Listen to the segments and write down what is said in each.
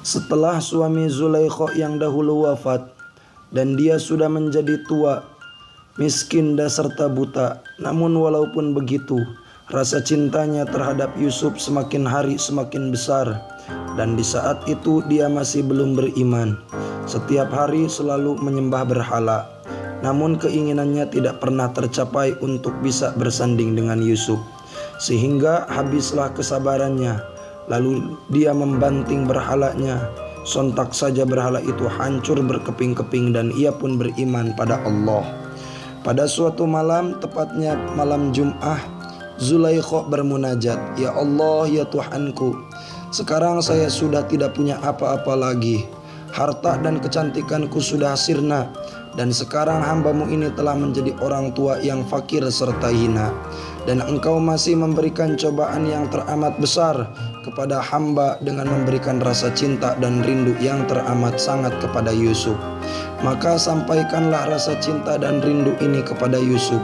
Setelah suami Zulaikha yang dahulu wafat dan dia sudah menjadi tua, miskin dan serta buta, namun walaupun begitu, rasa cintanya terhadap Yusuf semakin hari semakin besar. Dan di saat itu dia masih belum beriman. Setiap hari selalu menyembah berhala. Namun keinginannya tidak pernah tercapai untuk bisa bersanding dengan Yusuf. Sehingga habislah kesabarannya. Lalu dia membanting berhalanya. Sontak saja berhala itu hancur berkeping-keping dan ia pun beriman pada Allah. Pada suatu malam, tepatnya malam Jum'ah, Zulaikha bermunajat, "Ya Allah, ya Tuhanku, sekarang saya sudah tidak punya apa-apa lagi. Harta dan kecantikanku sudah sirna, dan sekarang hambamu ini telah menjadi orang tua yang fakir serta hina. Dan engkau masih memberikan cobaan yang teramat besar kepada hamba dengan memberikan rasa cinta dan rindu yang teramat sangat kepada Yusuf. Maka sampaikanlah rasa cinta dan rindu ini kepada Yusuf,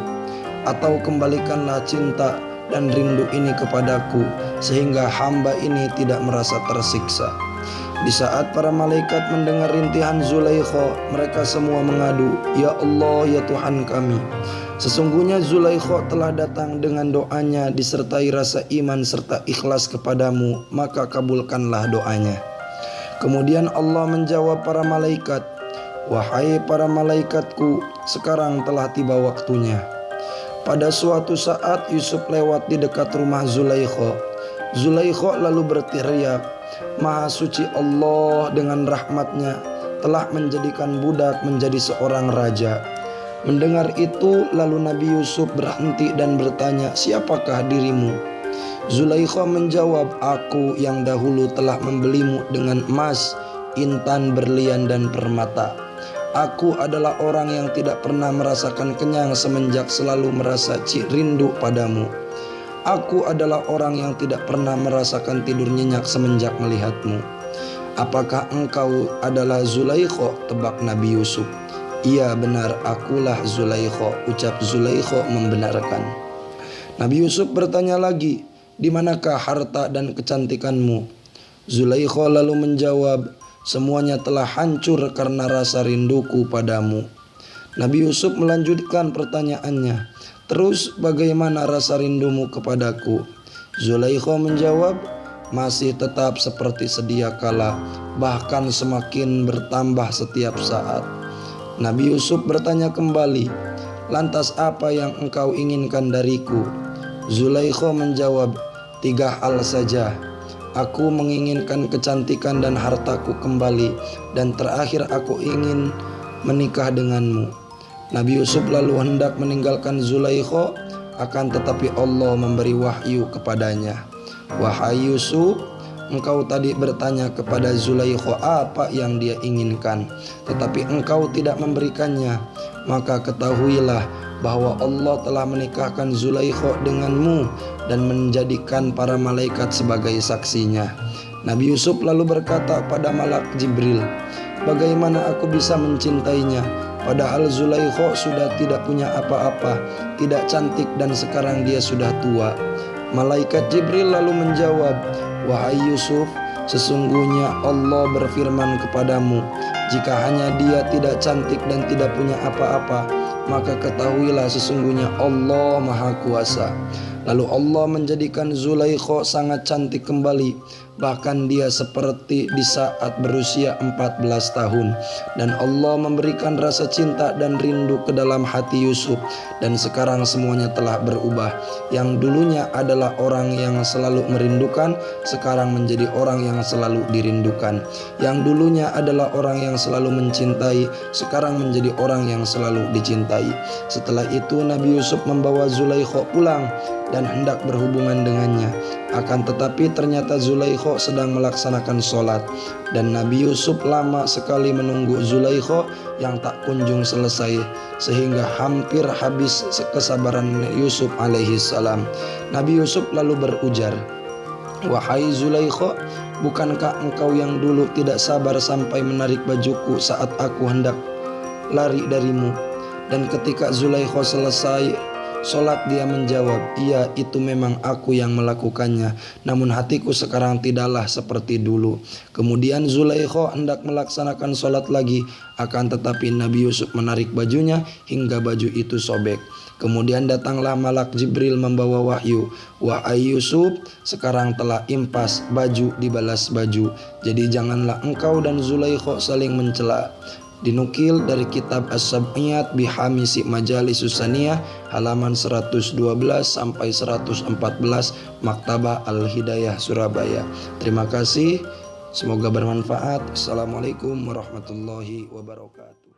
atau kembalikanlah cinta dan rindu ini kepadaku, sehingga hamba ini tidak merasa tersiksa." Di saat para malaikat mendengar rintihan Zulaikha, mereka semua mengadu, "Ya Allah, ya Tuhan kami, sesungguhnya Zulaikha telah datang dengan doanya disertai rasa iman serta ikhlas kepadamu, maka kabulkanlah doanya." Kemudian Allah menjawab para malaikat, "Wahai para malaikatku, sekarang telah tiba waktunya." Pada suatu saat Yusuf lewat di dekat rumah Zulaikha. Zulaikha lalu berteriak, "Maha suci Allah dengan rahmatnya telah menjadikan budak menjadi seorang raja." Mendengar itu lalu Nabi Yusuf berhenti dan bertanya, "Siapakah dirimu?" Zulaikha menjawab, "Aku yang dahulu telah membelimu dengan emas, intan, berlian dan permata. Aku adalah orang yang tidak pernah merasakan kenyang semenjak selalu merasa rindu padamu. Aku adalah orang yang tidak pernah merasakan tidur nyenyak semenjak melihatmu. Apakah engkau adalah Zulaikha?" tebak Nabi Yusuf. "Iya benar, akulah Zulaikha," ucap Zulaikha membenarkan. Nabi Yusuf bertanya lagi, "Di manakah harta dan kecantikanmu?" Zulaikha lalu menjawab, "Semuanya telah hancur karena rasa rinduku padamu." Nabi Yusuf melanjutkan pertanyaannya, "Terus bagaimana rasa rindumu kepadaku?" Zulaikha menjawab, "Masih tetap seperti sedia kala, bahkan semakin bertambah setiap saat." Nabi Yusuf bertanya kembali, "Lantas apa yang engkau inginkan dariku?" Zulaikha menjawab, "3 hal saja. Aku menginginkan kecantikan dan hartaku kembali, dan terakhir aku ingin menikah denganmu." Nabi Yusuf lalu hendak meninggalkan Zulaikha, akan tetapi Allah memberi wahyu kepadanya, "Wahai Yusuf, engkau tadi bertanya kepada Zulaikha apa yang dia inginkan, tetapi engkau tidak memberikannya. Maka ketahuilah bahwa Allah telah menikahkan Zulaikha denganmu dan menjadikan para malaikat sebagai saksinya." Nabi Yusuf lalu berkata pada malak Jibril, "Bagaimana aku bisa mencintainya? Padahal Zulaikha sudah tidak punya apa-apa, tidak cantik dan sekarang dia sudah tua." Malaikat Jibril lalu menjawab, "Wahai Yusuf, sesungguhnya Allah berfirman kepadamu, jika hanya dia tidak cantik dan tidak punya apa-apa, maka ketahuilah sesungguhnya Allah Maha Kuasa." Lalu Allah menjadikan Zulaikha sangat cantik kembali, bahkan dia seperti di saat berusia 14 tahun. Dan Allah memberikan rasa cinta dan rindu ke dalam hati Yusuf, dan sekarang semuanya telah berubah. Yang dulunya adalah orang yang selalu merindukan, sekarang menjadi orang yang selalu dirindukan. Yang dulunya adalah orang yang selalu mencintai, sekarang menjadi orang yang selalu dicintai. Setelah itu Nabi Yusuf membawa Zulaikha pulang dan hendak berhubungan dengannya. Akan tetapi ternyata Zulaikha sedang melaksanakan sholat, dan Nabi Yusuf lama sekali menunggu Zulaikha yang tak kunjung selesai, sehingga hampir habis kesabaran Yusuf alaihi salam. Nabi Yusuf lalu berujar, "Wahai Zulaikha, bukankah engkau yang dulu tidak sabar sampai menarik bajuku saat aku hendak lari darimu?" Dan ketika Zulaikha selesai Sholat dia menjawab, iya itu memang aku yang melakukannya, namun hatiku sekarang tidaklah seperti dulu. Kemudian Zulaikha hendak melaksanakan sholat lagi, akan tetapi Nabi Yusuf menarik bajunya hingga baju itu sobek. Kemudian datanglah malak Jibril membawa wahyu. Wahai Yusuf, sekarang telah impas, baju dibalas baju. Jadi janganlah engkau dan Zulaikha saling mencela. Dinukil dari kitab As-Sab'iyat Bihamisi Majalisus Saniyah halaman 112 sampai 114 Maktabah Al-Hidayah Surabaya. Terima kasih, semoga bermanfaat. Assalamualaikum warahmatullahi wabarakatuh.